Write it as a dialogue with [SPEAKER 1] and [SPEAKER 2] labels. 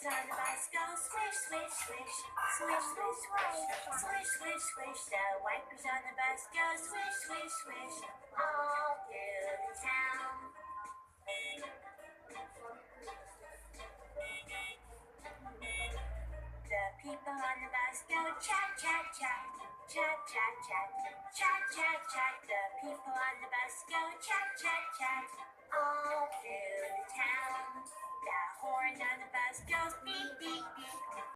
[SPEAKER 1] wipers on the bus go swish, swish, swish, swish, swish, swish, swish, swish, swish. The wipers on the bus go swish, swish, swish, all through the town. The people on the bus go chat, chat, chat, chat, chat, chat, chat, chat, chat. The people on the bus go chat, chat, chat, all through the town. The horn on the bus goes beep, beep, beep.